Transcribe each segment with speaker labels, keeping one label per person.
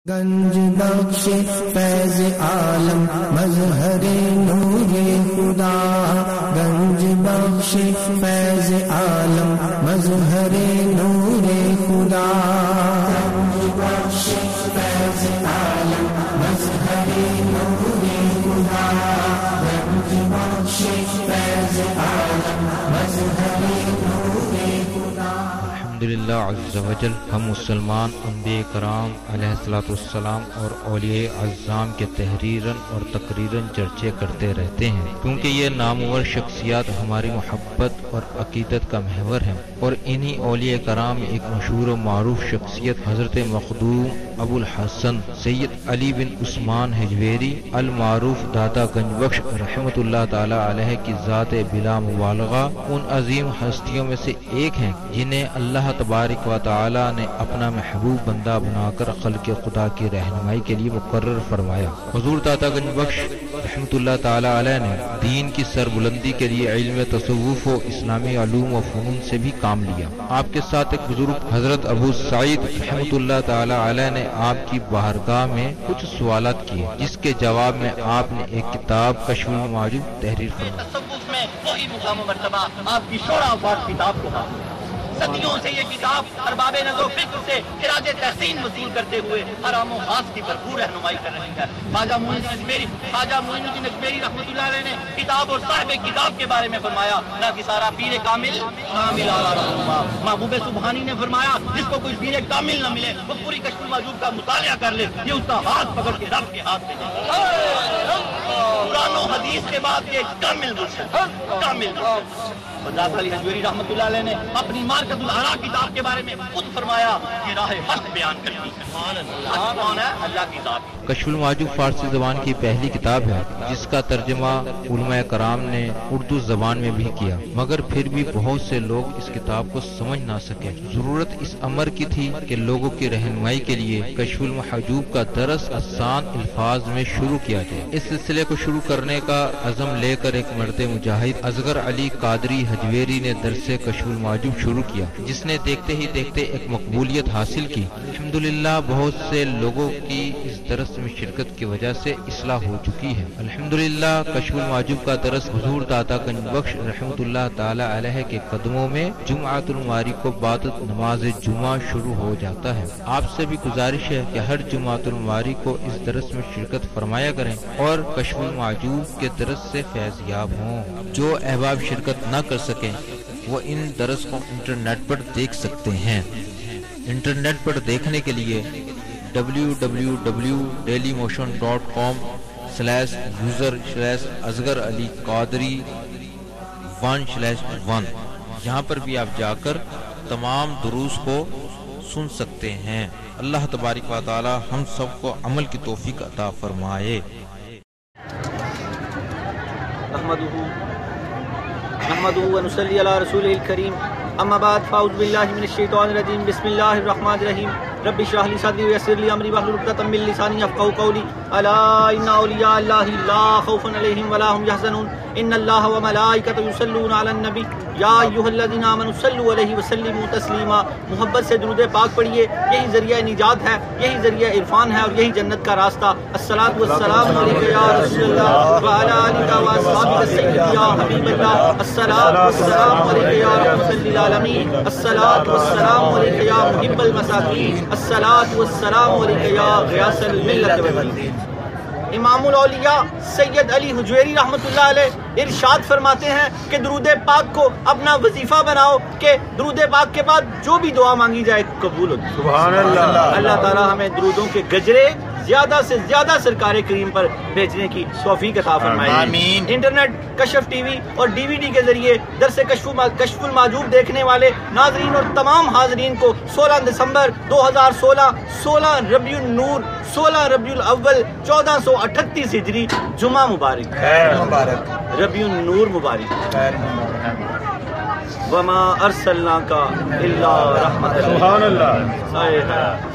Speaker 1: گنج بخش فیض عالم مظہر نور خدا، گنج بخش فیض عالم مظہر نور خدا، گنج بخش فیض عالم مظہر نور خدا، گنج بخش فیض عالم مظہر نور خدا۔
Speaker 2: الحمدللہ عز و جل، ہم مسلمان انبیاء کرام علیہ الصلوۃ والسلام اور اولیاء اعظام کے تحریراً اور تقریراً چرچے کرتے رہتے ہیں، کیونکہ یہ نامور شخصیات ہماری محبت اور عقیدت کا محور ہیں، اور انہی اولیاء کرام میں ایک مشہور و معروف شخصیت حضرت مخدوم ابو الحسن سید علی بن عثمان حجویری المعروف داتا گنج بخش رحمۃ اللہ تعالی علیہ کی ذات بلا مبالغہ ان عظیم ہستیوں میں سے ایک ہیں جنہیں اللہ تبارک و تعالی نے اپنا محبوب بندہ بنا کر خلق خدا کی رہنمائی کے لیے مقرر فرمایا۔ حضور داتا گنج بخش رحمۃ اللہ تعالی علیہ نے دین کی سربلندی کے لیے علم تصوف و اسلامی علوم و فنون سے بھی کام لیا۔ آپ کے ساتھ ایک بزرگ حضرت ابو سعید رحمۃ اللہ تعالی علیہ نے آپ کی بارگاہ میں کچھ سوالات کیے، جس کے جواب میں آپ نے ایک کتاب کشف المعجوب تحریر فرمائی۔
Speaker 3: تصوف میں وہی مقام و مرتبہ آپ کی شورا آباد کتاب کو حاصل ہے۔ صدیوں سے یہ کتاب ارباب نظر و فکر سے خراج تحسین وصول کرتے ہوئے حرام و خاص کی بھرپور رہنمائی کر رہی ہے۔ خواجہ معین الدین اجمیری رحمۃ اللہ علیہ نے کتاب اور صاحب کتاب کے بارے میں فرمایا، نہ کہ سارا پیر کامل محبوب سبحانی نے فرمایا جس کو کوئی پیر کامل نہ ملے وہ پوری کشف المعجوب کا مطالعہ کر لے، یہ اس کا ہاتھ پکڑ کے رب کے ہاتھ میں قرآن و حدیث کے بعد یہ کامل مرشد کامل حضرت علی حجویری رحمۃ اللہ علیہ نے اپنی مارکت الآراء کتاب کے بارے میں خود فرمایا کہ راہ حق بیان کرتی ہے۔ کون ہے؟ اللہ کی ذات۔
Speaker 2: کشف المعجوب فارسی زبان کی پہلی کتاب ہے جس کا ترجمہ علماء کرام نے اردو زبان میں بھی کیا، مگر پھر بھی بہت سے لوگ اس کتاب کو سمجھ نہ سکے۔ ضرورت اس امر کی تھی کہ لوگوں کی رہنمائی کے لیے کشف المحجوب کا درس آسان الفاظ میں شروع کیا جائے۔ اس سلسلے کو شروع کرنے کا عزم لے کر ایک مرد مجاہد اصغر علی قادری حجویری نے درس کشف المعجوب شروع کیا، جس نے دیکھتے ہی دیکھتے ایک مقبولیت حاصل کی۔ الحمدللہ بہت سے لوگوں کی اس درس میں شرکت کی وجہ سے اصلاح ہو چکی ہے۔ الحمدللہ کشف المعجوب کا درس حضور داتا گنج بخش رحمۃ اللہ تعالی علیہ کے قدموں میں جمعۃ المبارک کو بعد نماز جمعہ شروع ہو جاتا ہے۔ آپ سے بھی گزارش ہے کہ ہر جمعۃ المبارک کو اس درس میں شرکت فرمایا کریں اور کشف المعجوب کے درس سے فیض یاب ہوں۔ جو احباب شرکت نہ کر سکیں وہ ان درس کو انٹرنیٹ پر دیکھ سکتے ہیں۔ انٹرنیٹ پر دیکھنے کے لیے www.dailymotion.com/user/اصغر علی قادری 1/1 یہاں پر بھی آپ جا کر تمام دروس کو سن سکتے ہیں۔ اللہ تبارک و تعالی ہم سب کو عمل کی توفیق عطا فرمائے۔
Speaker 4: نحمده ونصلي على رسوله الكريم اما بعد فاعوذ بالله من الشيطان الرجيم بسم الله الرحمن الرحيم رب اشرح لي صدري ويسر لي امري واحلل عقدة من لساني يفقهوا قولي الا ان اولياء الله لا خوف عليهم ولا هم يحزنون ان الله وملائكته يصلون على النبي یا ایھا الذین آمنوا صلوا علیہ وسلموا تسلیما۔ محبت سے درود پاک پڑھیے، یہی ذریعہ نجات ہے، یہی ذریعہ عرفان ہے اور یہی جنت کا راستہ۔ الصلاۃ والسلام علیک یا رسول اللہ وعلی آلک واصحابک سیدی یا حبیب اللہ۔ الصلاۃ والسلام علیک یا رحمۃ للعالمین۔ الصلاۃ والسلام علیک یا محب المساکین۔ الصلاۃ والسلام علیک یا غیاث الملت والدین۔ امام الاولیاء سید علی حجویری رحمۃ اللہ علیہ ارشاد فرماتے ہیں کہ درود پاک کو اپنا وظیفہ بناؤ کہ درود پاک کے بعد جو بھی دعا مانگی جائے قبول ہوتی ہے۔ سبحان اللہ۔ اللہ تعالی ہمیں درودوں کے گجرے زیادہ سے زیادہ سرکار کریم پر بھیجنے کی توفیق عطا فرمائے آمین۔ انٹرنیٹ، کشف ٹی وی اور ڈی وی ڈی کے ذریعے درس کشف المعجوب دیکھنے والے ناظرین اور تمام حاضرین کو 16 دسمبر 2016 16 ربیع النور 16 ربیع الاول 1438 ہجری جمعہ مبارک، خیر مبارک، ربیع النور مبارک، خیر مبارک۔ وما ارسلناک الا رحمۃ سبحان اللہ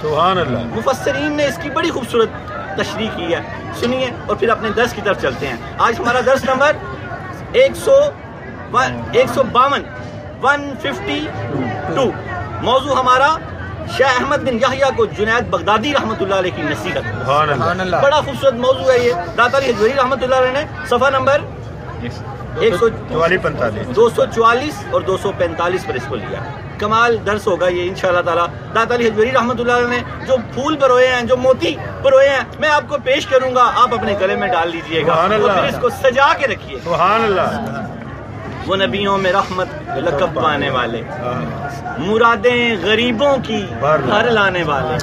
Speaker 4: سبحان اللہ۔ مفسرین نے اس کی بڑی خوبصورت تشریح کی ہے، سنیے اور پھر اپنے درس کی طرف چلتے ہیں۔ آج ہمارا درس نمبر 152 152 موضوع ہمارا شیخ احمد بن یحییٰ کو جنید بغدادی رحمۃ اللہ علیہ کی نصیحت.
Speaker 5: سبحان اللہ.
Speaker 4: بڑا خوبصورت موضوع ہے یہ. داتا علی حجویری رحمۃ اللہ علیہ نے صفحہ نمبر 244 اور 245 پر اس کو لیا. کمال درس ہوگا یہ انشاءاللہ تعالیٰ. داتا علی حجویری رحمۃ اللہ علیہ نے جو پھول پروئے ہیں, جو موتی پروئے ہیں, میں آپ کو پیش کروں گا, آپ اپنے گلے میں ڈال لیجئے گا اور پھر اس کو سجا کے رکھیے.
Speaker 5: سبحان اللہ.
Speaker 4: وہ نبیوں میں رحمت لقب پانے والے, مرادیں غریبوں کی بھر لانے والے.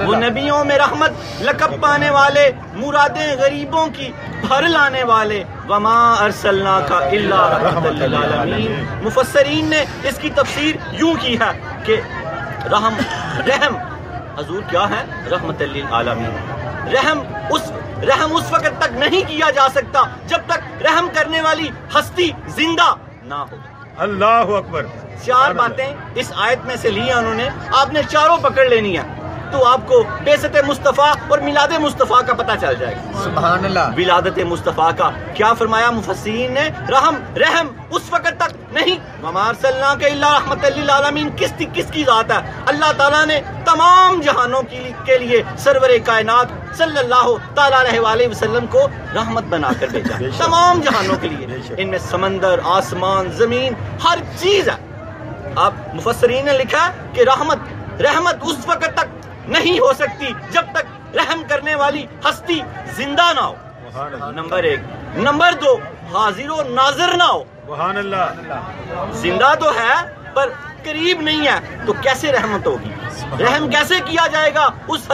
Speaker 4: وہ نبیوں میں رحمت لقب پانے والے, مرادیں غریبوں کی بھر لانے والے. وما ارسلناک الا رحمۃ للعالمین. مفسرین نے اس کی تفسیر یوں کی ہے کہ رحم حضور کیا ہے؟ رحمت للعالمین. رحم اس وقت تک نہیں کیا جا سکتا جب تک رحم کرنے والی ہستی زندہ نہ ہو.
Speaker 5: اللہ اکبر.
Speaker 4: 4 باتیں اس آیت میں سے لی ہیں انہوں نے, آپ نے چاروں پکڑ لینی ہے تو آپ کو بعثت مصطفیٰ اور میلاد مصطفیٰ کا پتہ چل جائے گا.
Speaker 1: سبحان اللہ.
Speaker 4: ولادت مصطفیٰ کا کیا فرمایا مفسرین نے؟ رحم اس وقت تک نہیں. وما ارسلناک الا رحمۃ للعالمین کس کی ذات ہے؟ اللہ تعالیٰ نے تمام جہانوں کے لیے سرور کائنات صلی اللہ تعالیٰ علیہ وسلم کو رحمت بنا کر بھیجا. تمام جہانوں کے لیے. ان میں سمندر, آسمان, زمین, ہر چیز ہے. آپ مفسرین نے لکھا کہ رحمت اس وقت تک نہیں ہو سکتی جب تک رحم کرنے والی ہستی زندہ نہ ہو. نمبر 1. نمبر 2, حاضر و ناظر نہ ہو.
Speaker 5: سبحان اللہ.
Speaker 4: زندہ تو ہے پر قریب نہیں ہے, تو کیسے رحمت ہوگی؟ رحم کیسے کیا جائے گا اس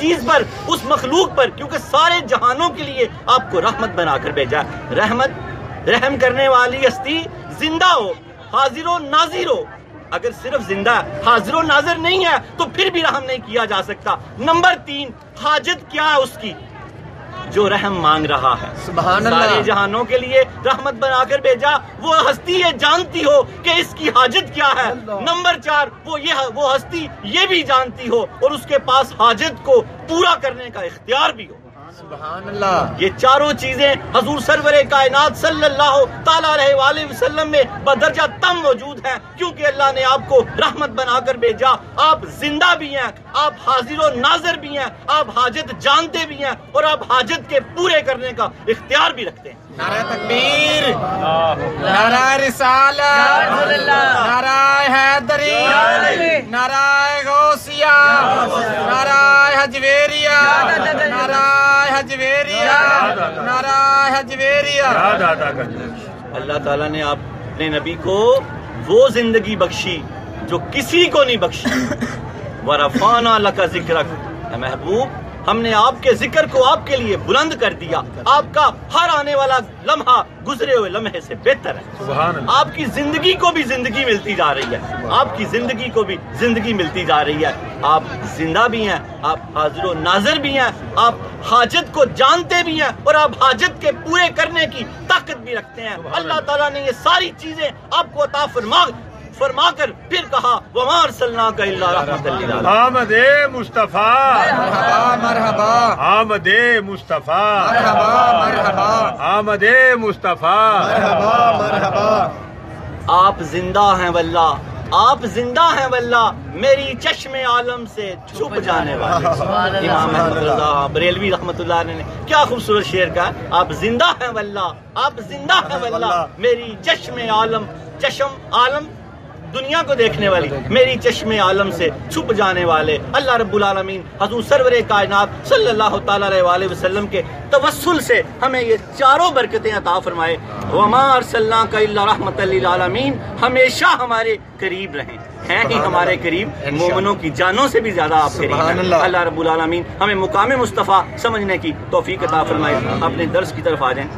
Speaker 4: چیز پر, اس مخلوق پر, کیونکہ سارے جہانوں کے لیے آپ کو رحمت بنا کر بھیجا. رحم کرنے والی ہستی زندہ ہو, حاضر و ناظر ہو. اگر صرف زندہ حاضر و ناظر نہیں ہے تو پھر بھی رحم نہیں کیا جا سکتا. نمبر 3, حاجت کیا ہے اس کی جو رحم مانگ رہا ہے؟
Speaker 1: سبحان اللہ.
Speaker 4: سارے جہانوں کے لیے رحمت بنا کر بھیجا. وہ ہستی یہ جانتی ہو کہ اس کی حاجت کیا ہے. نمبر 4, وہ ہستی یہ بھی جانتی ہو اور اس کے پاس حاجت کو پورا کرنے کا اختیار بھی ہو.
Speaker 1: سبحان اللہ.
Speaker 4: یہ چاروں چیزیں حضور سرور کائنات صلی اللہ تعالیٰ علیہ وسلم میں بدرجہ تم موجود ہیں, کیونکہ اللہ نے آپ کو رحمت بنا کر بھیجا. آپ زندہ بھی ہیں, آپ حاضر و ناظر بھی ہیں, آپ حاجت جانتے بھی ہیں اور آپ حاجت کے پورے کرنے کا اختیار بھی رکھتے ہیں.
Speaker 1: نعرہ تکبیر, نعرہ رسالت, نعرہ حیدری, نعرہ غوثیہ, نعرہ حجویریہ, نعرہ حجویریہ, نعرہ حجویریہ.
Speaker 4: اللہ تعالیٰ نے اپنے نبی کو وہ زندگی بخشی جو کسی کو نہیں بخشی. وَرَفَعْنَا لَكَ ذِكْرَكَ. اے محبوب, ہم نے آپ کے ذکر کو آپ کے لیے بلند کر دیا. آپ کا ہر آنے والا لمحہ گزرے ہوئے لمحے سے بہتر ہے.
Speaker 5: سبحان اللہ.
Speaker 4: آپ کی زندگی کو بھی زندگی ملتی جا رہی ہے, آپ کی زندگی کو بھی زندگی ملتی جا رہی ہے. آپ زندہ بھی ہیں, آپ حاضر و ناظر بھی ہیں, آپ حاجت کو جانتے بھی ہیں اور آپ حاجت کے پورے کرنے کی طاقت بھی رکھتے ہیں. اللہ تعالیٰ نے یہ ساری چیزیں آپ کو عطا فرما کر پھر کہا وَمَا أَرْسَلْنَاكَ إِلَّا رَحْمَةً لِّلْعَالَمِينَ.
Speaker 5: آمد مصطفیٰ,
Speaker 1: مرحبا,
Speaker 5: آمد مصطفیٰ,
Speaker 1: مرحبا, مرحبا,
Speaker 5: آمد مصطفیٰ,
Speaker 1: مرحبا, مرحبا.
Speaker 4: آپ زندہ ہیں واللہ, آپ زندہ ہیں واللہ, میری چشم عالم سے چھپ جانے والے. امام احمد رضا بریلوی رحمۃ اللہ علیہ نے کیا خوبصورت شعر کہا. آپ زندہ ہیں واللہ, آپ زندہ ہیں واللہ, میری چشم عالم دنیا کو دیکھنے والی, میری چشم عالم سے چھپ جانے والے. اللہ رب العالمین حضور سرور کائنات صلی اللہ تعالیٰ علیہ وسلم کے توسل سے ہمیں یہ چاروں برکتیں عطا فرمائے. وما ارسلناک الا رحمۃ للعالمین. ہمیشہ ہمارے قریب رہیں, ہیں ہی ہمارے قریب, مومنوں کی جانوں سے بھی زیادہ آپ قریب ہیں. اللہ رب العالمین ہمیں مقام مصطفیٰ سمجھنے کی توفیق عطا فرمائے. اپنے درس کی طرف آ جائیں.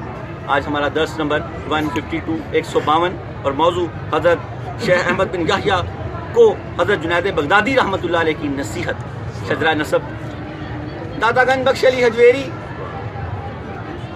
Speaker 4: آج ہمارا درس نمبر 152 152 اور موضوع حضرت شیخ احمد بن یحییٰ کو حضرت جنید بغدادی رحمۃ اللہ علیہ کی نصیحت. شجرہ نسب. داتا گنج بخش علی حجویری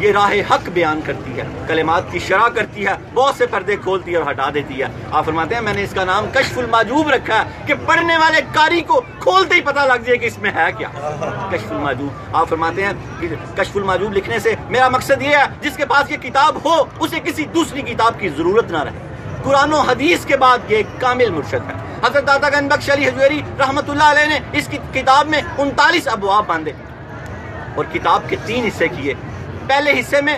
Speaker 4: یہ راہ حق بیان کرتی ہے، کلمات کی شرح کرتی ہے، بہت سے پردے کھولتی ہے اور ہٹا دیتی ہے۔ آپ فرماتے ہیں میں نے اس کا نام کشف المحجوب رکھا ہے کہ پڑھنے والے قاری کو کھولتے ہی پتہ لگ جائے کہ اس میں ہے کیا، کشف المحجوب۔ آپ فرماتے ہیں کہ کشف المحجوب لکھنے سے میرا مقصد یہ ہے جس کے پاس یہ کتاب ہو اسے کسی دوسری کتاب کی ضرورت نہ رہے۔ قرآن و حدیث کے بعد یہ ایک کامل مرشد ہے۔ حضرت داتا گنج بخش علی حجویری رحمۃ اللہ علیہ نے اس کی کتاب میں 39 ابواب باندھے اور کتاب کے 3 حصے کیے۔ پہلے حصے میں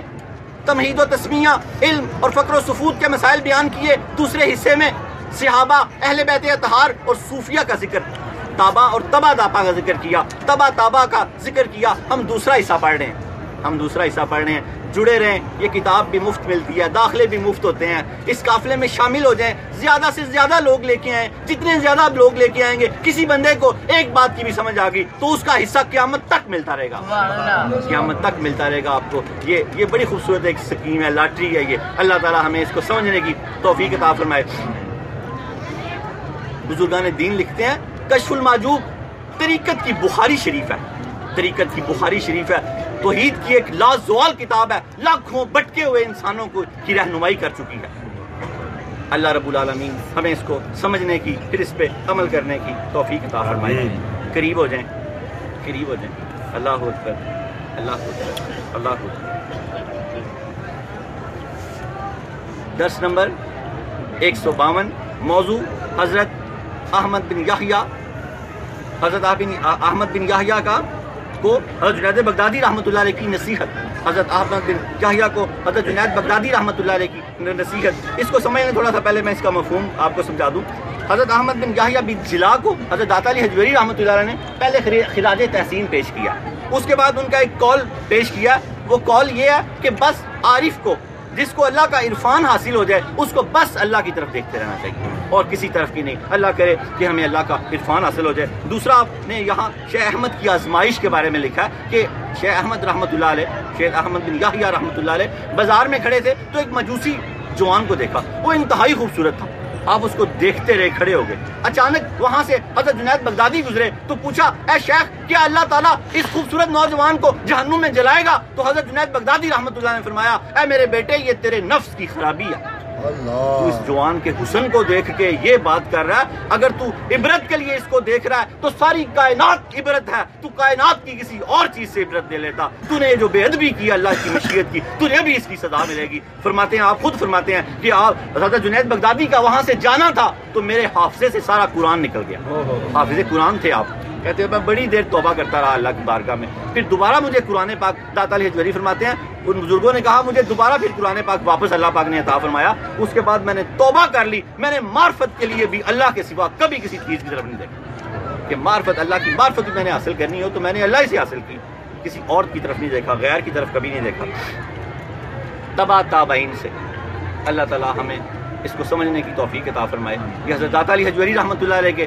Speaker 4: تمہید و تسمیہ، علم اور فقر و سفود کے مسائل بیان کیے۔ دوسرے حصے میں صحابہ، اہل بیت اطہار اور صوفیہ کا ذکر، تابع اور تبا داپا کا ذکر کیا، تبا تابا کا ذکر کیا۔ ہم دوسرا حصہ پڑھ رہے ہیں، جڑے رہیں، یہ کتاب بھی مفت ملتی ہے، داخلے بھی مفت ہوتے ہیں، اس قافلے میں شامل ہو جائیں، زیادہ سے زیادہ لوگ لے کے آئیں، جتنے زیادہ لوگ لے کے آئیں گے کسی بندے کو ایک بات کی بھی سمجھ آ گئی تو اس کا حصہ قیامت تک ملتا رہے گا، قیامت تک ملتا رہے گا آپ کو۔ یہ بڑی خوبصورت ایک سکیم ہے، لاٹری ہے یہ، اللہ تعالیٰ ہمیں اس کو سمجھنے کی توفیق عطا فرمائے۔ بزرگان دین لکھتے ہیں کشف المحجوب طریقت کی بخاری شریف ہے، طریقت کی بخاری شریف ہے، توحید کی ایک لازوال کتاب ہے، لاکھوں بٹکے ہوئے انسانوں کی رہنمائی کر چکی ہے۔ اللہ رب العالمین ہمیں اس کو سمجھنے کی، پھر اس پہ عمل کرنے کی توفیق عطا فرمائے۔ قریب ہو جائیں، قریب ہو جائیں۔ اللہ اکبر، اللہ اکبر، اللہ اکبر۔ درس نمبر 152، موضوع حضرت احمد بن یحییٰ، حضرت احمد بن یحییٰ کو حضرت جنید بغدادی رحمۃ اللہ علیہ کی نصیحت، حضرت احمد بن یحییٰ کو حضرت جنید بغدادی رحمۃ اللہ علیہ کی نصیحت۔ اس کو سمجھنے تھوڑا سا پہلے میں اس کا مفہوم آپ کو سمجھا دوں۔ حضرت احمد بن یحییٰ بن جلا کو حضرت داتا علی حجویری رحمۃ اللہ علیہ نے پہلے خراج تحسین پیش کیا، اس کے بعد ان کا ایک قول پیش کیا۔ وہ قول یہ ہے کہ بس عارف کو، جس کو اللہ کا عرفان حاصل ہو جائے، اس کو بس اللہ کی طرف دیکھتے رہنا چاہیے اور کسی طرف کی نہیں۔ اللہ کرے کہ ہمیں اللہ کا عرفان حاصل ہو جائے۔ دوسرا آپ نے یہاں شیخ احمد کی آزمائش کے بارے میں لکھا ہے کہ شیخ احمد رحمۃ اللہ علیہ، شیخ احمد بن یحییٰ رحمۃ اللہ علیہ بازار میں کھڑے تھے تو ایک مجوسی جوان کو دیکھا، وہ انتہائی خوبصورت تھا، آپ اس کو دیکھتے رہے، کھڑے ہو گئے۔ اچانک وہاں سے حضرت جنید بغدادی گزرے تو پوچھا، اے شیخ کیا اللہ تعالیٰ اس خوبصورت نوجوان کو جہنم میں جلائے گا؟ تو حضرت جنید بغدادی رحمۃ اللہ نے فرمایا، اے میرے بیٹے یہ تیرے نفس کی خرابی ہے، تو اس جوان کے حسن کو دیکھ کے یہ بات کر رہا ہے، اگر تو عبرت کے لیے اس کو دیکھ رہا ہے تو ساری کائنات عبرت ہے، تو کائنات کی کسی اور چیز سے عبرت دے لیتا، تو نے جو بے ادبی کی اللہ کی مشیت کی، تجھے بھی اس کی سزا ملے گی۔ فرماتے ہیں، آپ خود فرماتے ہیں کہ آپ حضرت جنید بغدادی کا وہاں سے جانا تھا تو میرے حافظے سے سارا قرآن نکل گیا، حافظ قرآن تھے آپ۔ کہتے ہیں میں بڑی دیر توبہ کرتا رہا اللہ کی بارگاہ میں، پھر دوبارہ مجھے قرآن پاک، داتا علی حجویری فرماتے ہیں ان بزرگوں نے کہا مجھے دوبارہ پھر قرآن پاک واپس اللہ پاک نے عطا فرمایا، اس کے بعد میں نے توبہ کر لی، میں نے معرفت کے لیے بھی اللہ کے سوا کبھی کسی چیز کی طرف نہیں دیکھا، کہ معرفت، اللہ کی معرفت میں نے حاصل کرنی ہو تو میں نے اللہ سے حاصل کی، کسی اور کی طرف نہیں دیکھا، غیر کی طرف کبھی نہیں دیکھا۔ تبا تابعین سے اللہ تعالیٰ ہمیں اس کو سمجھنے کی توفیق عطا فرمائے۔ یہ حضرت داتا علی حجویری رحمۃ اللہ علیہ کے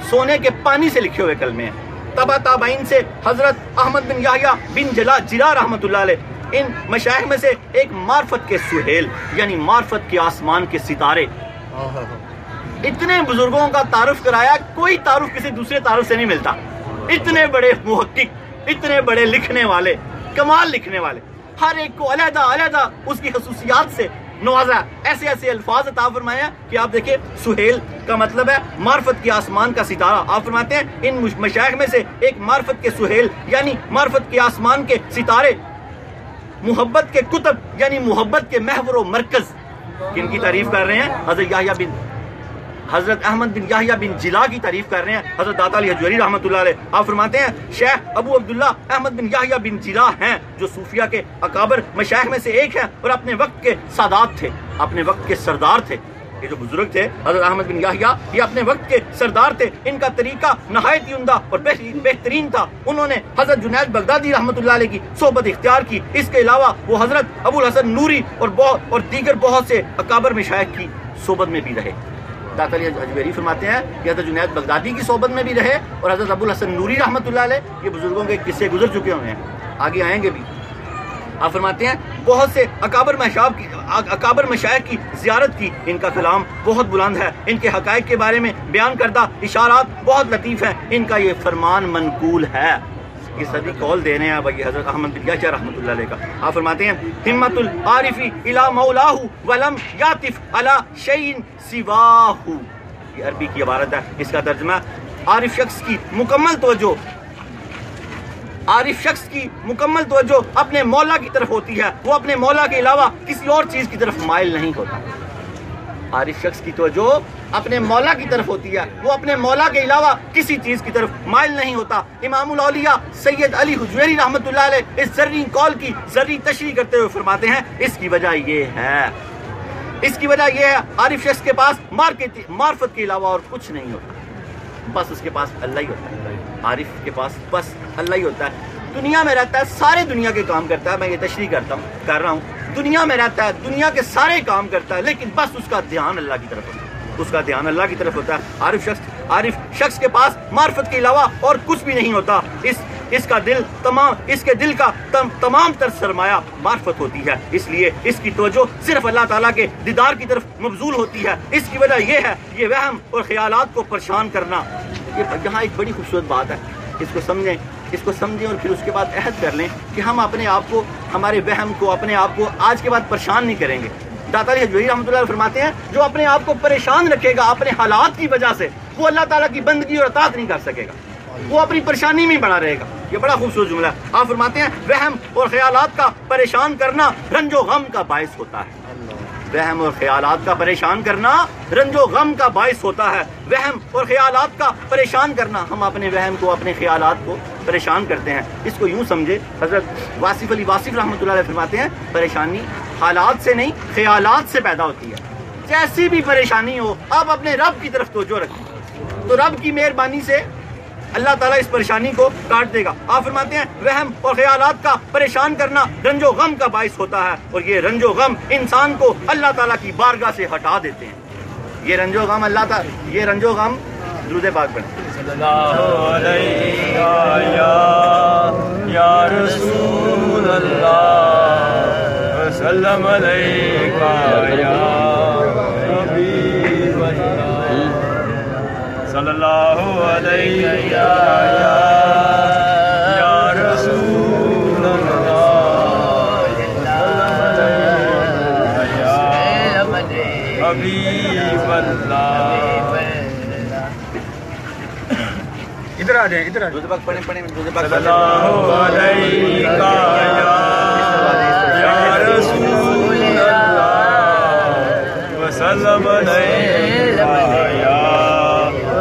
Speaker 4: سونے کے پانی سے لکھے ہوئے کلمے ہیں۔ تبا تابعین سے حضرت احمد بن یحییٰ بن جلا رحمۃ اللہ علیہ، ان مشائخ میں سے ایک معرفت کے سہیل، یعنی معرفت کے آسمان کے ستارے، اتنے بزرگوں کا تعارف کرایا، کوئی تعارف کسی دوسرے تعارف سے نہیں ملتا۔ اتنے بڑے محقق، اتنے بڑے لکھنے والے، کمال لکھنے والے، ہر ایک کو علیحدہ علیحدہ اس کی خصوصیات سے نوازا، ایسے ایسے الفاظ عطا فرمائے ہیں کہ آپ دیکھیں سہیل کا مطلب ہے معرفت کے آسمان کا ستارہ۔ آپ فرماتے ہیں ان مشائخ میں سے ایک معرفت کے سہیل یعنی معرفت کے آسمان کے ستارے، محبت کے کتب یعنی محبت کے محور و مرکز، کن کی تعریف کر رہے ہیں؟ حضرت احمد بن یحییٰ بن جلا کی تعریف کر رہے ہیں، حضرت داتا علی حجویری رحمۃ اللہ علیہ۔ آپ فرماتے ہیں شیخ ابو عبداللہ احمد بن یحییٰ بن جلا ہیں جو صوفیہ کے اکابر مشائخ میں سے ایک ہیں اور اپنے وقت کے سادات تھے، اپنے وقت کے سردار تھے۔ یہ جو بزرگ تھے حضرت احمد بن یحییٰ، یہ اپنے وقت کے سردار تھے، ان کا طریقہ نہایت ہی عمدہ اور بہترین تھا۔ انہوں نے حضرت جنید بغدادی رحمۃ اللہ علیہ کی صحبت اختیار کی، اس کے علاوہ وہ حضرت ابو الحسن نوری اور دیگر بہت سے اکابر مشائخ کی صحبت میں بھی رہے۔ داتا علی حجویری فرماتے ہیں کہ حضرت جنید بغدادی کی صحبت میں بھی رہے اور حضرت ابو الحسن نوری رحمۃ اللہ علیہ، یہ بزرگوں کے قصے گزر چکے ہوئے ہیں، آگے آئیں گے بھی۔ آپ فرماتے ہیں بہت سے اکابر مشائخ کی زیارت کی، ان کا کلام بہت بلند ہے، ان کے حقائق کے بارے میں بیان کردہ اشارات بہت لطیف ہیں، ان کا یہ فرمان منقول ہے۔ یہ صدی کال دے رہے ہیں بھائی حضرت احمد بن یحییٰ رحمۃ اللہ علیہ کا. آپ فرماتی ہیں ہمت العارفی الی مولاہ ولم یعطف علی شیء سواہ. یہ عربی کی عبارت ہے, اس کا ترجمہ عارف شخص کی مکمل توجہ, عارف شخص کی مکمل توجہ اپنے مولا کی طرف ہوتی ہے, وہ اپنے مولا کے علاوہ کسی اور چیز کی طرف مائل نہیں ہوتا. عارف شخص کی توجہ اپنے مولا کی طرف ہوتی ہے, وہ اپنے مولا کے علاوہ کسی چیز کی طرف مائل نہیں ہوتا. امام الاولیاء سید علی حجویری رحمۃ اللہ علیہ اس زرعی قول کی زرعی تشریح کرتے ہوئے فرماتے ہیں اس کی وجہ یہ ہے عارف شخص کے پاس معرفت کے علاوہ اور کچھ نہیں ہوتا, بس اس کے پاس اللہ ہی ہوتا ہے. عارف کے پاس بس اللہ ہی ہوتا ہے. دنیا میں رہتا ہے, سارے دنیا کے کام کرتا ہے, میں یہ تشریح کر رہا ہوں, دنیا میں رہتا ہے, دنیا کے سارے کام کرتا ہے, لیکن بس اس کا دھیان اللہ کی طرف ہوتا ہے, اس کا دھیان اللہ کی طرف ہوتا ہے. عارف شخص کے پاس معرفت کے علاوہ اور کچھ بھی نہیں ہوتا. اس کے دل کا تمام تر سرمایہ معرفت ہوتی ہے, اس لیے اس کی توجہ صرف اللہ تعالیٰ کے دیدار کی طرف مبذول ہوتی ہے. اس کی وجہ یہ ہے یہ وہم اور خیالات کو پریشان کرنا. یہاں ایک بڑی خوبصورت بات ہے, اس کو سمجھیں اور پھر اس کے بعد عہد کر لیں کہ ہم اپنے آپ کو, ہمارے وہم کو, اپنے آپ کو آج کے بعد پریشان نہیں کریں گے. داتا علی حجویری رحمۃ اللہ علیہ فرماتے ہیں جو اپنے آپ کو پریشان رکھے گا اپنے حالات کی وجہ سے, وہ اللہ تعالیٰ کی بندگی اور اطاعت نہیں کر سکے گا, وہ اپنی پریشانی میں بڑا رہے گا. یہ بڑا خوبصورت جملہ ہے. آپ فرماتے ہیں وہم اور خیالات کا پریشان کرنا رنج و غم کا باعث ہوتا ہے. وہم اور خیالات کا پریشان کرنا رنج و غم کا باعث ہوتا ہے. وہم اور خیالات کا پریشان کرنا, ہم اپنے وہم کو, اپنے خیالات کو پریشان کرتے ہیں. اس کو یوں سمجھے, حضرت واصف علی واصف رحمۃ اللہ علیہ فرماتے ہیں پریشانی حالات سے نہیں خیالات سے پیدا ہوتی ہے. جیسی بھی پریشانی ہو آپ اپنے رب کی طرف توجہ رکھیں تو رب کی مہربانی سے اللہ تعالیٰ اس پریشانی کو کاٹ دے گا. آپ فرماتے ہیں وہم اور خیالات کا پریشان کرنا رنج و غم کا باعث ہوتا ہے, اور یہ رنج و غم انسان کو اللہ تعالیٰ کی بارگاہ سے ہٹا دیتے ہیں. یہ رنج و غم درود پاک پڑھیں. صلی اللہ علیہ یا رسول اللہ وسلم علیکہ یا حبیب اللہ صلی اللہ علیہ یا رسول اللہ یا حبیب اللہ.
Speaker 5: ادھر آ جائیں, ادھر
Speaker 4: درود پاک پڑھیں درود پاک.
Speaker 5: صلی اللہ علیہ یا رسول اللہ وسلم علیہ یا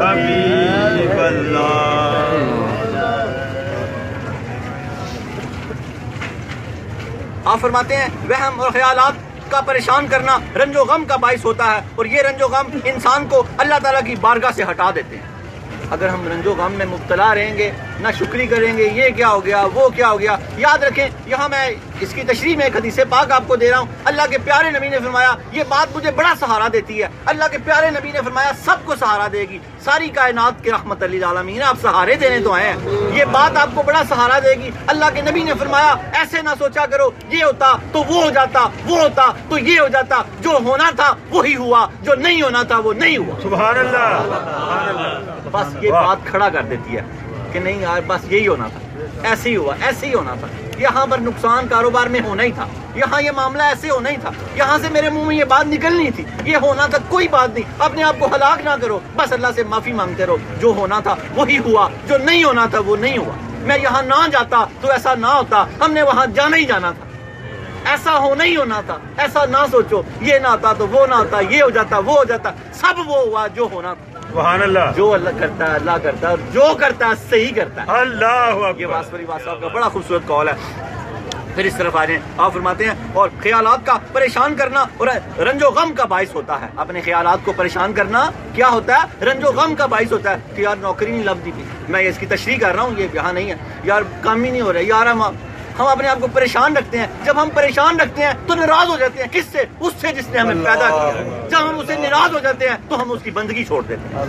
Speaker 5: حبیب اللہ.
Speaker 4: آپ فرماتے ہیں وہم اور خیالات کا پریشان کرنا رنج و غم کا باعث ہوتا ہے, اور یہ رنج و غم انسان کو اللہ تعالیٰ کی بارگاہ سے ہٹا دیتے ہیں. اگر ہم رنج و غم میں مبتلا رہیں گے, نہ شکری کریں گے, یہ کیا ہو گیا, وہ کیا ہو گیا. یاد رکھیں, یہاں میں اس کی تشریح میں ایک حدیث پاک آپ کو دے رہا ہوں. اللہ کے پیارے نبی نے فرمایا, یہ بات مجھے بڑا سہارا دیتی ہے. اللہ کے پیارے نبی نے فرمایا سب کو سہارا دے گی, ساری کائنات کے رحمت للعالمین, آپ سہارے دینے تو آئے ہیں, یہ بات آپ کو بڑا سہارا دے گی. اللہ کے نبی نے فرمایا ایسے نہ سوچا کرو یہ ہوتا تو وہ ہو جاتا, وہ ہوتا تو یہ ہو جاتا. جو ہونا تھا وہی ہوا, جو نہیں ہونا تھا وہ نہیں ہوا.
Speaker 5: سبحان اللہ, سبحان اللہ.
Speaker 4: بس یہ بات کھڑا کر دیتی ہے کہ نہیں یار بس یہی ہونا تھا, ایسے ہی ہوا, ایسے ہی ہونا تھا. یہاں پر نقصان کاروبار میں ہونا ہی تھا, یہاں یہ معاملہ ایسے ہونا ہی تھا, یہاں سے میرے منہ میں یہ بات نکلنی تھی, یہ ہونا تھا. کوئی بات نہیں, اپنے آپ کو ہلاک نہ کرو, بس اللہ سے معافی مانگتے رہو. جو ہونا تھا وہی ہوا, جو نہیں ہونا تھا وہ نہیں ہوا. میں یہاں نہ جاتا تو ایسا نہ ہوتا, ہم نے وہاں جانا ہی جانا تھا, ایسا ہونا ہی ہونا تھا. ایسا نہ سوچو یہ نہ ہوتا تو وہ نہ ہوتا, یہ ہو جاتا وہ ہو جاتا. سب وہ ہوا جو ہونا تھا.
Speaker 5: سبحان اللہ.
Speaker 4: جو اللہ کرتا ہے اللہ کرتا ہے, اور جو کرتا ہے صحیح کرتا ہے.
Speaker 5: اللہ
Speaker 4: یہ واسفری صاحب کا بڑا خوبصورت قول ہے. پھر اس طرف آ جائیں, آپ فرماتے ہیں اور خیالات کا پریشان کرنا اور رنج و غم کا باعث ہوتا ہے. اپنے خیالات کو پریشان کرنا کیا ہوتا ہے, رنج و غم کا باعث ہوتا ہے. کہ یار نوکری نہیں لبتی تھی, میں اس کی تشریح کر رہا ہوں, یہ یہاں نہیں ہے. یار کام ہی نہیں ہو رہا, یار ہم اپنے آپ کو پریشان رکھتے ہیں. جب ہم پریشان رکھتے ہیں تو ناراض ہو جاتے ہیں. کس سے؟ اس سے جس نے ہمیں پیدا کیا. جب ہم اسے ناراض ہو جاتے ہیں تو ہم اس کی بندگی چھوڑ دیتے ہیں.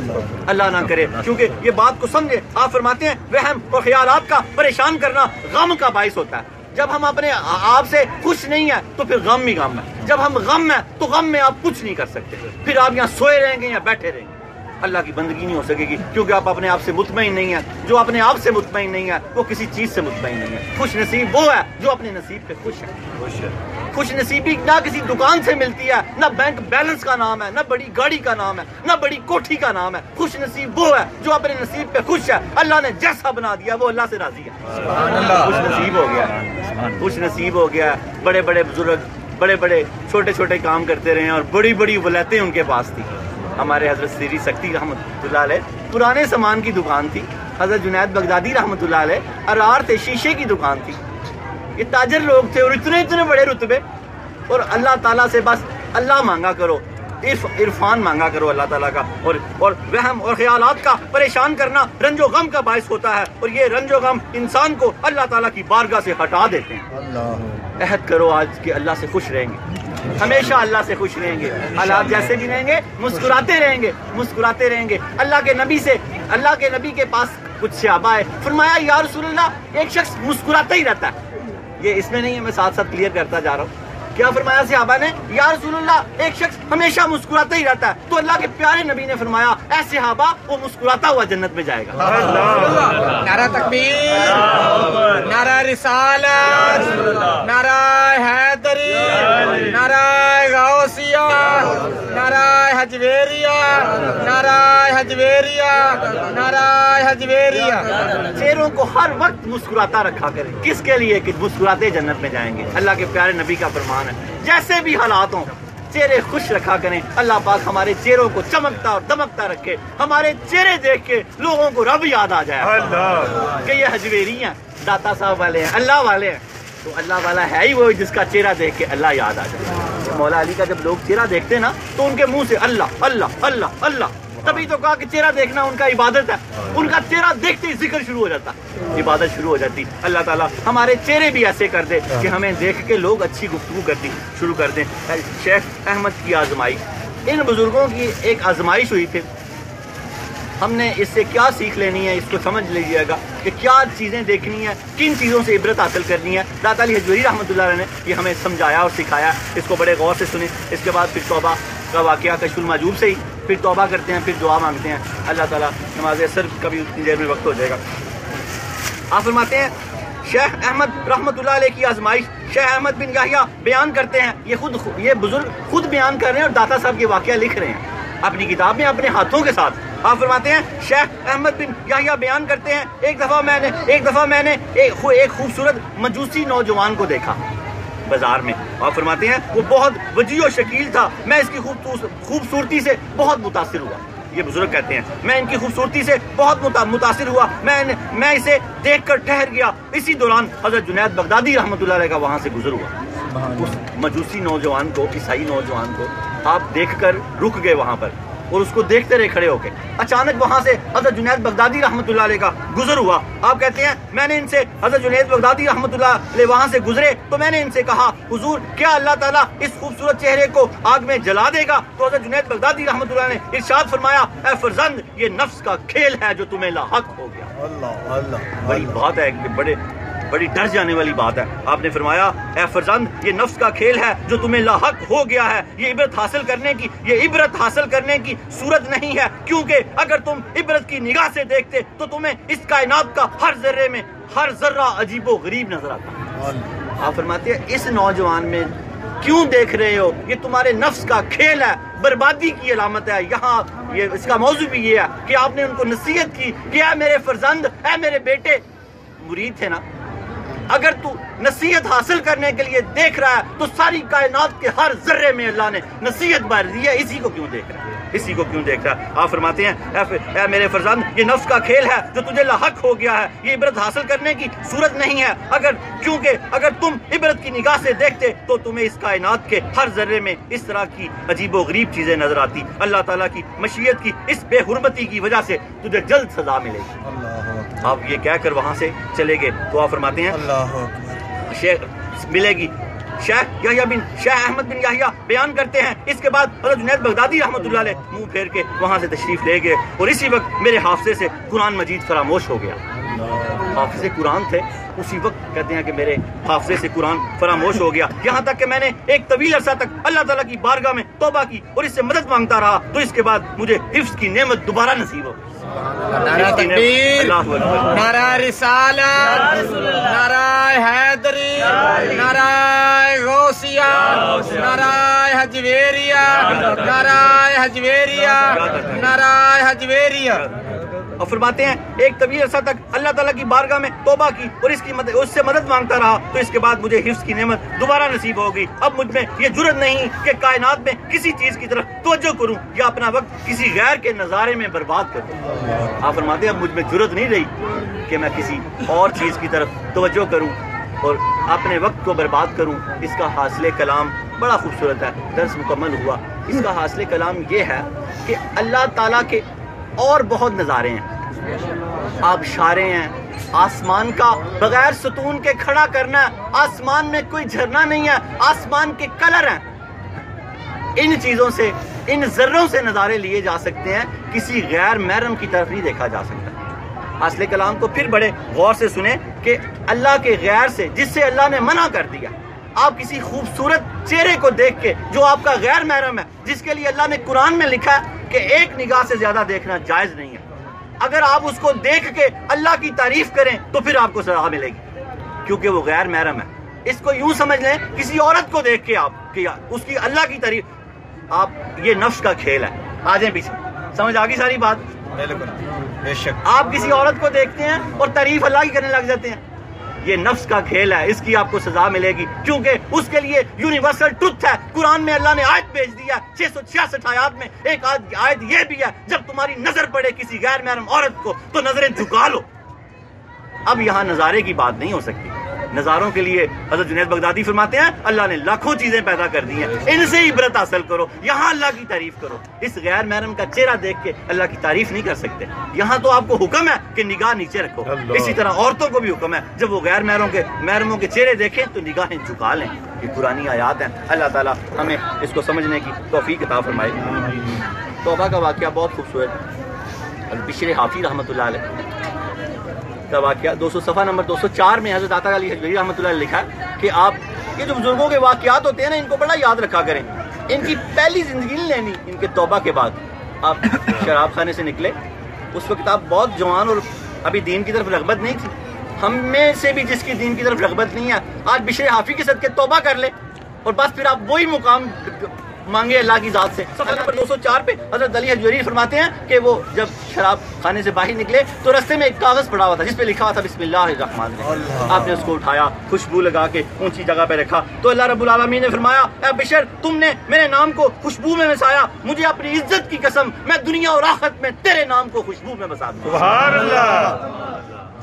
Speaker 4: اللہ نہ کرے, کیونکہ یہ بات کو سمجھے. آپ فرماتے ہیں وہم اور خیالات کا پریشان کرنا غم کا باعث ہوتا ہے. جب ہم اپنے آپ سے خوش نہیں ہیں تو پھر غم ہی غم ہے. جب ہم غم ہیں تو غم میں آپ کچھ نہیں کر سکتے, پھر آپ یہاں سوئے رہیں گے یا بیٹھے رہیں گے.
Speaker 3: اللہ کی بندگی نہیں ہو سکے گی، کیونکہ آپ اپنے آپ سے مطمئن نہیں ہیں۔ جو اپنے آپ سے مطمئن نہیں ہے وہ کسی چیز سے مطمئن نہیں ہے۔ خوش نصیب وہ ہے جو اپنے نصیب پہ خوش ہے۔ خوش نصیبی نہ کسی دکان سے ملتی ہے، نہ بینک بیلنس کا نام ہے، نہ بڑی گاڑی کا نام ہے، نہ بڑی کوٹھی کا نام ہے۔ خوش نصیب وہ ہے جو اپنے نصیب پہ خوش ہے۔ اللہ نے جیسا بنا دیا وہ اللہ سے راضی ہے۔ خوش نصیب ہو گیا، خوش نصیب ہو گیا۔ بڑے بڑے بزرگ بڑے بڑے چھوٹے چھوٹے کام کرتے رہے ہیں اور بڑی بڑی ولایتیں ان کے پاس تھی۔ ہمارے حضرت سیری سکتی رحمۃ اللہ علیہ پرانے سامان کی دکان تھی۔ حضرت جنید بغدادی رحمۃ اللہ علیہ ارار تھے، شیشے کی دکان تھی۔ یہ تاجر لوگ تھے اور اتنے بڑے رتبے، اور اللہ تعالیٰ سے بس اللہ مانگا کرو، عرفان مانگا کرو اللہ تعالیٰ کا، اور وہم اور خیالات کا پریشان کرنا رنج و غم کا باعث ہوتا ہے، اور یہ رنج و غم انسان کو اللہ تعالیٰ کی بارگاہ سے ہٹا دیتے ہیں۔ عہد کرو آج کہ اللہ سے خوش رہیں گے، ہمیشہ اللہ سے خوش رہیں گے، حالات جیسے بھی رہیں گے مسکراتے رہیں گے، مسکراتے رہیں گے۔ اللہ کے نبی کے پاس کچھ صحابہ ہے، فرمایا یا رسول اللہ ایک شخص مسکراتا ہی رہتا ہے۔ یہ اس میں نہیں ہے، میں ساتھ ساتھ کلیئر کرتا جا رہا ہوں۔ کیا فرمایا صحابہ نے؟ یا رسول اللہ ایک شخص ہمیشہ مسکراتا ہی رہتا ہے۔ تو اللہ کے پیارے نبی نے فرمایا اے صحابہ وہ مسکراتا ہوا جنت میں جائے گا۔
Speaker 1: نعرہ تکبیر، نعرہ رسالت، نعرہ حیدری، نعرہ غوثیہ، نعرہ حجویریہ، نعرہ حجویریہ، نعرہ حجویریہ۔
Speaker 3: چہروں کو ہر وقت مسکراتا رکھا کریں۔ کس کے لیے؟ کہ مسکراتے جنت میں جائیں گے۔ اللہ کے پیارے نبی کا فرمان ہے جیسے بھی حالات ہوں چہرے خوش رکھا کریں۔ اللہ پاک ہمارے چہروں کو چمکتا اور دمکتا رکھے، ہمارے چہرے دیکھ کے لوگوں کو رب یاد آ جائے کہ یہ حجویری ہیں، داتا صاحب والے ہیں، اللہ والے ہیں۔ تو اللہ والا ہے ہی وہ جس کا چہرہ دیکھ کے اللہ یاد آ جائے۔ مولا علی کا جب لوگ چہرہ دیکھتے نا تو ان کے منہ سے اللہ اللہ اللہ اللہ، تبھی تو کہا کہ چہرہ دیکھنا ان کا عبادت ہے۔ ان کا چہرہ دیکھتے ہی ذکر شروع ہو جاتا، عبادت شروع ہو جاتی۔ اللہ تعالیٰ ہمارے چہرے بھی ایسے کر دے کہ ہمیں دیکھ کے لوگ اچھی گفتگو کرتی شروع کر دیں۔ شیخ احمد کی آزمائش، ان بزرگوں کی ایک آزمائش ہوئی تھی۔ ہم نے اس سے کیا سیکھ لینی ہے، اس کو سمجھ لیجیے گا کہ کیا چیزیں دیکھنی ہے، کن چیزوں سے عبرت حاصل کرنی ہے۔ داتا علی حجویری رحمۃ اللہ علیہ نے یہ ہمیں سمجھایا اور سکھایا، اس کو بڑے غور سے سنیں۔ اس کے بعد پھر توبہ کا واقعہ کشف المحجوب سے ہی پھر توبہ کرتے ہیں، پھر دعا مانگتے ہیں۔ اللہ تعالیٰ نماز عصر کا بھی اتنی دیر میں وقت ہو جائے گا۔ آپ فرماتے ہیں شیخ احمد رحمۃ اللہ علیہ کی آزمائش، شیخ احمد بن یحییٰ بیان کرتے ہیں، یہ بزرگ خود بیان کر رہے ہیں اور داتا صاحب کے واقعہ لکھ رہے ہیں اپنی کتاب میں اپنے ہاتھوں کے ساتھ۔ آپ فرماتے ہیں شیخ احمد بن یحییٰ بیان کرتے ہیں ایک دفعہ میں نے ایک خوبصورت مجوسی نوجوان کو دیکھا بازار میں۔ آپ فرماتے ہیں وہ بہت وجیح و شکیل تھا، میں اس کی خوبصورتی سے بہت متاثر ہوا۔ یہ بزرگ کہتے ہیں میں ان کی خوبصورتی سے بہت متاثر ہوا، میں اسے دیکھ کر ٹھہر گیا۔ اسی دوران حضرت جنید بغدادی رحمۃ اللہ علیہ کا وہاں سے گزر ہوا۔ اس مجوسی نوجوان کو، عیسائی نوجوان کو آپ دیکھ کر رک گئے وہاں پر اور اس کو دیکھتے رہے کھڑے ہو کے۔ اچانک وہاں سے حضرت جنید بغدادی رحمۃ اللہ علیہ کا گزر ہوا۔ آپ کہتے ہیں میں نے ان سے، حضرت جنید بغدادی رحمۃ اللہ علیہ وہاں سے گزرے تو میں نے ان سے کہا حضور کیا اللہ تعالیٰ اس خوبصورت چہرے کو آگ میں جلا دے گا؟ تو حضرت جنید بغدادی رحمۃ اللہ نے ارشاد فرمایا اے فرزند یہ نفس کا کھیل ہے جو تمہیں لاحق ہو گیا۔ اللہ اللہ، بڑی بات ہے، بڑی ڈر جانے والی بات ہے۔ آپ نے فرمایا اے فرزند یہ نفس کا کھیل ہے جو تمہیں لاحق ہو گیا ہے، یہ عبرت حاصل کرنے کی صورت نہیں ہے، کیونکہ اگر تم عبرت کی نگاہ سے دیکھتے تو تمہیں اس کائنات کا ہر ذرے میں ہر ذرہ عجیب و غریب نظر آتا۔ آپ فرماتے ہیں اس نوجوان میں کیوں دیکھ رہے ہو؟ یہ تمہارے نفس کا کھیل ہے، بربادی کی علامت ہے۔ یہاں اس کا موضوع بھی یہ ہے کہ آپ نے ان کو نصیحت کی کہ اے میرے فرزند، اے میرے بیٹے، مرید تھے نا، اگر تو نصیحت حاصل کرنے کے لیے دیکھ رہا ہے تو ساری کائنات کے ہر ذرے میں اللہ نے نصیحت بھر دی ہے، اسی کو کیوں دیکھ رہا ہے؟ آپ فرماتے ہیں اے میرے فرزند یہ نفس کا کھیل ہے جو تجھے لاحق ہو گیا ہے، یہ عبرت حاصل کرنے کی صورت نہیں ہے، اگر تم عبرت کی نگاہ سے دیکھتے تو تمہیں اس کائنات کے ہر ذرے میں اس طرح کی عجیب و غریب چیزیں نظر آتی۔ اللہ تعالیٰ کی مشیت کی اس بے حرمتی کی وجہ سے تجھے جلد سزا ملے گی۔ آپ یہ کہہ کر وہاں سے چلے گئے تو آپ فرماتے ہیں شیخ ملے گی۔ شیخ احمد بن یحییٰ بیان کرتے ہیں اس کے بعد حضرت جنید بغدادی رحمۃ اللہ علیہ منہ پھیر کے وہاں سے تشریف لے گئے اور اسی وقت میرے حافظے سے قرآن مجید فراموش ہو گیا۔ حافظ قرآن تھے، اسی وقت کہتے ہیں کہ میرے حافظے سے قرآن فراموش ہو گیا، یہاں تک کہ میں نے ایک طویل عرصہ تک اللہ تعالیٰ کی بارگاہ میں توبہ کی اور اس سے مدد مانگتا رہا، تو اس کے بعد مجھے حفظ کی نعمت دوبارہ نصیب ہو۔
Speaker 1: نعرہ تکبیر، نعرہ رسالت، نعرہ حیدری، نعرہ غوثیہ، نعرہ حجویریہ، نعرہ حجویریہ، نعرہ حجویریہ۔
Speaker 3: اور فرماتے ہیں ایک طویل عرصہ تک اللہ تعالیٰ کی بارگاہ میں توبہ کی اور اس سے مدد مانگتا رہا، تو اس کے بعد مجھے حفظ کی نعمت دوبارہ نصیب ہوگی۔ اب مجھ میں یہ جرت نہیں کہ کائنات میں کسی چیز کی طرف توجہ کروں یا اپنا وقت کسی غیر کے نظارے میں برباد کروں۔ آپ فرماتے ہیں اب مجھ میں جرت نہیں رہی کہ میں کسی اور چیز کی طرف توجہ کروں اور اپنے وقت کو برباد کروں۔ اس کا حاصل کلام بڑا خوبصورت ہے، درس مکمل ہوا۔ اس کا حاصل کلام یہ ہے کہ اللہ تعالیٰ کے اور بہت نظارے ہیں، آبشاریں ہیں، آسمان کا بغیر ستون کے کھڑا کرنا ہے، آسمان میں کوئی جھرنا نہیں ہے، آسمان کے کلر ہیں۔ ان چیزوں سے، ان ذروں سے نظارے لیے جا سکتے ہیں، کسی غیر محرم کی طرف نہیں دیکھا جا سکتا۔ حاصل کلام کو پھر بڑے غور سے سنیں کہ اللہ کے غیر سے، جس سے اللہ نے منع کر دیا، آپ کسی خوبصورت چہرے کو دیکھ کے جو آپ کا غیر محرم ہے، جس کے لیے اللہ نے قرآن میں لکھا ہے کہ ایک نگاہ سے زیادہ دیکھنا جائز نہیں ہے، اگر آپ اس کو دیکھ کے اللہ کی تعریف کریں تو پھر آپ کو سزا ملے گی، کیونکہ وہ غیر محرم ہے۔ اس کو یوں سمجھ لیں، کسی عورت کو دیکھ کے آپ کہ اس کی اللہ کی تعریف، آپ یہ نفس کا کھیل ہے۔ آ جائیں پیچھے، سمجھ آ گئی ساری بات؟
Speaker 1: بالکل، بے شک۔
Speaker 3: آپ کسی عورت کو دیکھتے ہیں اور تعریف اللہ کی کرنے لگ جاتے ہیں، یہ نفس کا کھیل ہے، اس کی آپ کو سزا ملے گی، کیونکہ اس کے لیے یونیورسل ٹروتھ ہے۔ قرآن میں اللہ نے آیت بھیج دیا 666 آیات میں، ایک آیت یہ بھی ہے جب تمہاری نظر پڑے کسی غیر محرم عورت کو تو نظریں جھکا لو۔ اب یہاں نظارے کی بات نہیں ہو سکتی، نظاروں کے لیے حضرت جنید بغدادی فرماتے ہیں اللہ نے لاکھوں چیزیں پیدا کر دی ہیں، ان سے عبرت حاصل کرو، یہاں اللہ کی تعریف کرو۔ اس غیر محرم کا چہرہ دیکھ کے اللہ کی تعریف نہیں کر سکتے، یہاں تو آپ کو حکم ہے کہ نگاہ نیچے رکھو، اسی طرح عورتوں کو بھی حکم ہے جب وہ غیر محرموں کے چہرے دیکھیں تو نگاہیں جھکا لیں۔ یہ قرآنی آیات ہیں، اللہ تعالیٰ ہمیں اس کو سمجھنے کی توفیق عطا فرمائے۔ توبہ کا واقعہ بہت خوبصورت، بشر حافی رحمۃ اللہ علیہ کا واقعہ 200 صفحہ نمبر 204 میں حضرت عطا علی حجویری رحمۃ اللہ علیہ لکھا کہ آپ یہ جو بزرگوں کے واقعات ہوتے ہیں نا، ان کو بڑا یاد رکھا کریں۔ ان کی پہلی زندگی نہیں لینی، ان کے توبہ کے بعد آپ شراب خانے سے نکلے، اس وقت آپ بہت جوان اور ابھی دین کی طرف رغبت نہیں تھی، ہم میں سے بھی جس کی دین کی طرف رغبت نہیں ہے آج بشر حافی کے صدقے توبہ کر لے اور بس پھر آپ وہی مقام مانگے اللہ کی ذات سے۔ صفحہ نمبر 204 پہ حضرت علی حجویری فرماتے ہیں کہ وہ جب شراب خانے سے باہر نکلے تو رستے میں ایک کاغذ پڑا ہوا تھا جس پہ لکھا ہوا تھا بسم اللہ الرحمن الرحیم۔ آپ نے اس کو اٹھایا، خوشبو لگا کے اونچی جگہ پہ رکھا تو اللہ رب العالمین نے فرمایا اے بشر، تم نے میرے نام کو خوشبو میں بسایا، مجھے اپنی عزت کی قسم میں دنیا اور آخرت میں تیرے نام کو خوشبو میں بسا دوں۔
Speaker 5: سبحان اللہ۔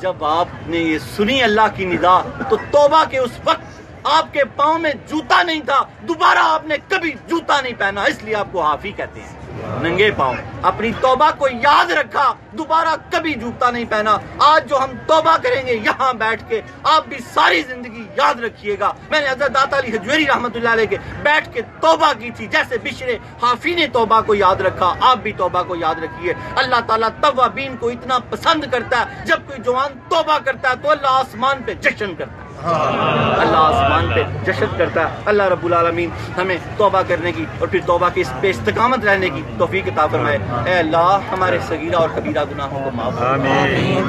Speaker 3: جب آپ نے یہ سنی اللہ کی ندا تو توبہ کے اس وقت آپ کے پاؤں میں جوتا نہیں تھا، دوبارہ آپ نے کبھی جوتا نہیں پہنا، اس لیے آپ کو حافی کہتے ہیں۔ ننگے پاؤں اپنی توبہ کو یاد رکھا، دوبارہ کبھی جوتا نہیں پہنا۔ آج جو ہم توبہ کریں گے یہاں بیٹھ کے، آپ بھی ساری زندگی یاد رکھیے گا میں نے حضرت عطا علی حجویری رحمۃ اللہ علیہ کے بیٹھ کے توبہ کی تھی، جیسے بشر حافی نے توبہ کو یاد رکھا، آپ بھی توبہ کو یاد رکھیے۔ اللہ تعالیٰ توابین کو اتنا پسند کرتا ہے، جب کوئی جوان توبہ کرتا ہے تو اللہ آسمان پہ جشن کرتا ہے، اللہ آسمان پہ جشن کرتا ہے۔ اللہ رب العالمین ہمیں توبہ کرنے کی اور پھر توبہ کی اس پہ استقامت رہنے کی توفیق عطا فرمائے۔ اے اللہ ہمارے صغیرہ اور کبیرہ گناہوں کو معاف فرما،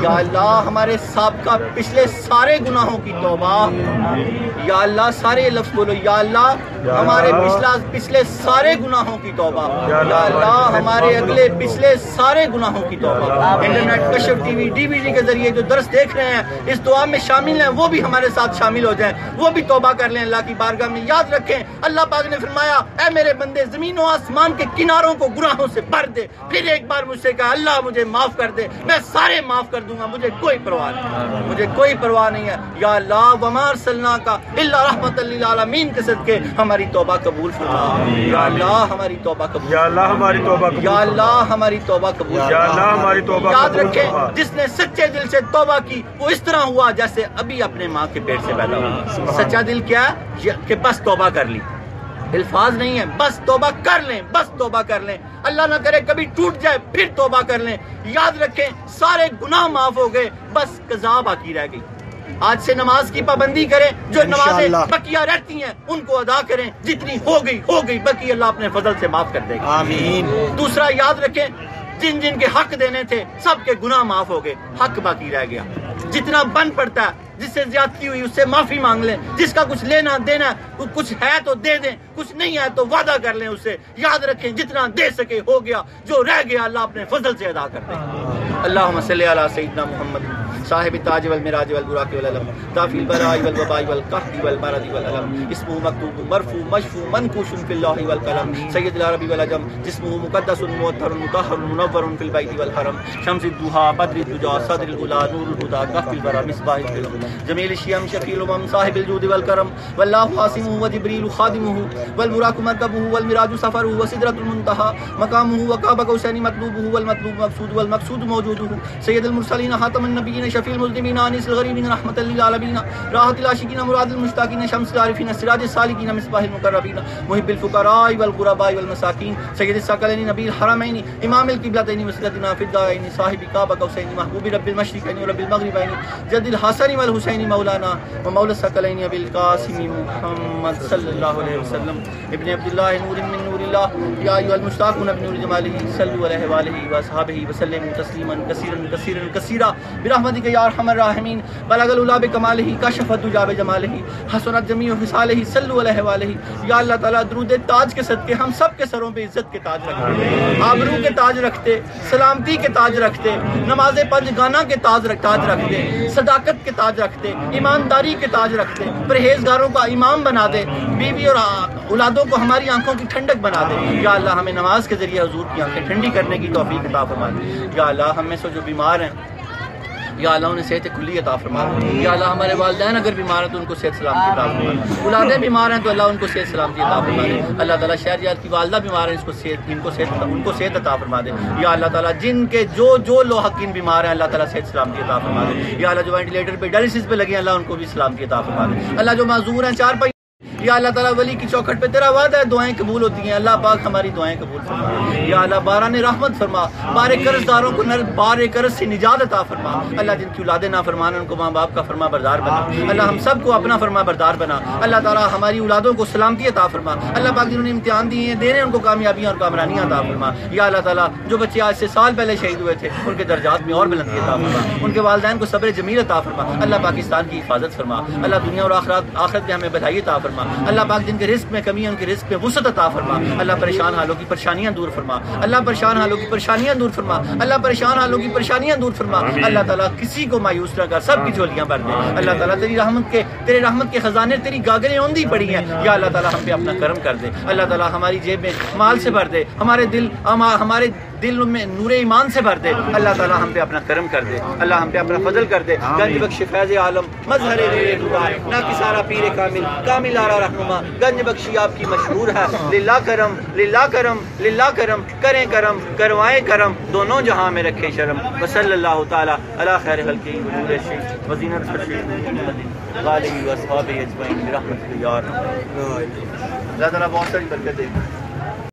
Speaker 3: یا اللہ ہمارے سابقہ پچھلے سارے گناہوں کی توبہ، یا اللہ سارے لفظ بولو، یا اللہ ہمارے پچھلے سارے گناہوں کی توبہ، یا اللہ ہمارے اگلے پچھلے سارے گناہوں کی توبہ۔ انٹرنیٹ کشف ٹی وی DVD کے ذریعے جو درس دیکھ رہے ہیں اس دعا میں شامل ہیں، وہ بھی ہمارے ساتھ شامل ہو جائیں، وہ بھی توبہ کر لیں، اللہ کی بارگاہ میں یاد رکھیں۔ اللہ پاک نے فرمایا اے میرے بندے زمین و آسمان کے کناروں کو گناہوں سے بھر دے، پھر ایک بار مجھ سے کہا اللہ مجھے معاف کر دے، میں سارے معاف کر دوں گا، مجھے کوئی پرواہ نہیں، مجھے کوئی پرواہ نہیں ہے۔ یا اللہ وما ارسلناک الا رحمۃ للعالمین کے صدقے ہماری توبہ قبول فرما، یا اللہ ہماری توبہ قبول،
Speaker 5: یا اللہ ہماری توبہ قبول،
Speaker 3: یا اللہ ہماری توبہ قبول،
Speaker 5: یا اللہ ہماری توبہ
Speaker 3: یاد
Speaker 5: قبول
Speaker 3: رکھیں
Speaker 5: فرما۔
Speaker 3: جس نے سچے دل سے توبہ کی وہ اس طرح ہوا جیسے ابھی اپنے ماں کے پیٹ سے پیدا ہوا۔ سچا دل کیا ہے کہ بس توبہ کر لی، الفاظ نہیں ہے، بس توبہ کر لیں، بس توبہ کر لیں، اللہ نہ کرے کبھی ٹوٹ جائے پھر توبہ کر لیں۔ یاد رکھیں سارے گناہ معاف ہو گئے، بس قضا باقی رہ گئی، آج سے نماز کی پابندی کریں، جو نمازیں
Speaker 5: انشاءاللہ۔
Speaker 3: بقیہ رہتی ہیں ان کو ادا کریں، جتنی ہو گئی بقی اللہ اپنے فضل سے معاف کر دے گا۔
Speaker 5: آمین۔
Speaker 3: دوسرا یاد رکھیں، جن جن کے حق دینے تھے سب کے گناہ معاف ہو گئے، حق باقی رہ گیا۔ جتنا بن پڑتا ہے، جس سے زیادتی ہوئی اس سے معافی مانگ لیں، جس کا کچھ لینا دینا کچھ ہے تو دے دیں، کچھ نہیں ہے تو وعدہ کر لیں اس سے۔ یاد رکھیں جتنا دے سکے ہو گیا، جو رہ گیا اللہ اپنے فضل سے ادا کر دے۔ اللہم صلی علی سیدنا محمد صاحب التاج والمراج والبراق والعلم دافی البراء والوباء والقحط والمرض والعلم اسمه مکتوب مرفوع مشفوع منقوش فی اللہ والقلم سید العرب والعجم جسمه مقدس معطر مطہر منور فی البیت والحرم شمس الضحى بدر الدجى صدر العلا نور الہدى کف البرى مصباح الظلم جمیل الشیم شفیع الامم صاحب الجود والکرم واللہ عاصمه وجبریل خادمه والبراق مرکبه والمراج سفره وسدرۃ المنتہى مقامه وقاب قوسین مطلوبه والمطلوب مقصود والمقصود موجوده سید المرسلین خاتم النبیین شفیع المذنبین انیس الغریبین رحمۃ للعالمین راحت العاشقین مراد المشتاقین شمس العارفین سراج السالکین مصباح المقربین محب الفقراء والغرباء والمساکین سید الثقلین نبی الحرمین امام القبلتین وسیلتنا فی الدارین صاحب قاب قوسین محبوب رب المشرقین ورب المغربین جد الحسن والحسین مولانا ومولا الثقلین ابی القاسم محمد صلی اللہ علیہ وسلم ابن عبداللہ نور من نور اللہ یا ایھا المشتاقون بنور جمالہ صلوا علیہ وآلہ واصحابہ وسلموا تسلیما کثیرا کثیرا کثیرا برحمتک یا ارحم الراحمین بلغ العلا بکمالہ کشف الدجی بجمالہ حسنت جمیع خصالہ صلوا علیہ وآلہ یا اللہ تعالیٰ درود تاج کے صدقے ہم سب کے سروں پہ عزت کے تاج رکھتے، آبرو کے تاج رکھتے، سلامتی کے تاج رکھتے، نماز پنج گانا کے تاج رکھتے، صداقت کے تاج رکھتے، ایمانداری کے تاج رکھتے، پرہیزگاروں کا امام بنا دے، بیوی اور اولادوں کو ہماری آنکھوں کی ٹھنڈک بنا دے۔ یا اللہ ہمیں نماز کے ذریعے حضور کی آنکھیں ٹھنڈی کرنے کی توفیق عطا فرما دے۔ یا اللہ ہم میں سے جو بیمار ہیں یا اللہ انہیں صحت کلی عطا فرما دے۔ یا اللہ ہمارے والدین اگر بیمار ہیں تو ان کو صحت سلامتی عطا فرما دے، اولادیں بیمار ہیں تو اللہ ان کو صحت سلامتی عطا فرما دے۔ اللہ تعالیٰ شہریات کی والدہ بیمار ہیں ان کو صحت عطا فرما دے۔ یا اللہ تعالیٰ جن کے جو لوحقین بیمار ہیں اللہ تعالیٰ صحت سلامتی عطا فرما دے۔ یا اللہ جو وینٹیلیٹر پہ ڈائلسس پہ لگے ہیں اللہ ان کو بھی سلامتی عطا فرما دے۔ اللہ جو معذور ہیں چار پائی یا اللہ تعالیٰ ولی کی چوکھٹ پہ تیرا وعدہ ہے دعائیں قبول ہوتی ہیں، اللہ پاک ہماری دعائیں قبول فرما۔ یا اللہ باران رحمت فرما، بار قرض داروں کو بار قرض سے نجات عطا فرما۔ اللہ جن کی اولادیں نافرمان ہیں ان کو ماں باپ کا فرما بردار بنا۔ اللہ ہم سب کو اپنا فرما بردار بنا۔ اللہ تعالیٰ ہماری اولادوں کو سلامتی عطا فرما۔ اللہ پاک جنہوں نے امتحان دیے ہیں دے رہے ہیں ان کو کامیابیاں اور کامرانیاں عطا فرما۔ یا اللہ تعالیٰ جو بچے آج سے سال پہلے شہید ہوئے تھے ان کے درجات میں اور بلندی عطا فرما، ان کے والدین کو صبر جمیل عطا فرما۔ اللہ پاکستان کی حفاظت فرما۔ اللہ دنیا اور آخرت میں ہمیں بدھائی عطا فرما۔ اللہ پاک جن کے رزق میں کمی ہے ان کے رزق میں وسعت عطا فرما۔ اللہ پریشان حالوں کی پریشانیاں دور فرما۔ اللہ پریشان حالوں کی پریشانیاں دور فرما۔ اللہ پریشان حالوں کی پریشانیاں دور فرما۔ اللہ تعالیٰ کسی کو مایوس نہ کر، سب کی جھولیاں بھر دے۔ اللہ تعالیٰ تیرے رحمت کے خزانے تیری گاگریں اوندھی پڑی ہیں، یا اللہ تعالیٰ ہم پہ اپنا کرم کر دے۔ اللہ تعالیٰ ہماری جیب میں مال سے بھر دے، ہمارے دل میں نور ایمان سے بھر دے۔ اللہ تعالیٰ ہم پہ اپنا کرم کر دے، اللہ ہم پہ اپنا فضل کر دے۔ گنج بخش فیض عالم مظہر نور خدا نہ کسارا پیر کامل کامل آرا رہنما گنج بخشی آپ کی مشہور ہے۔ للہ کرم للہ کرم للہ کرم، کریں کرم کروائیں کرم، دونوں جہاں میں رکھے شرم۔ وصلی اللہ تعالیٰ علی خیر خلقہ نور الشیخ وزینت الشیخ غالب واصحابہ اجمعین برحمتہ یا ارحم۔ اللہ تعالیٰ بہت ساری برکت دے۔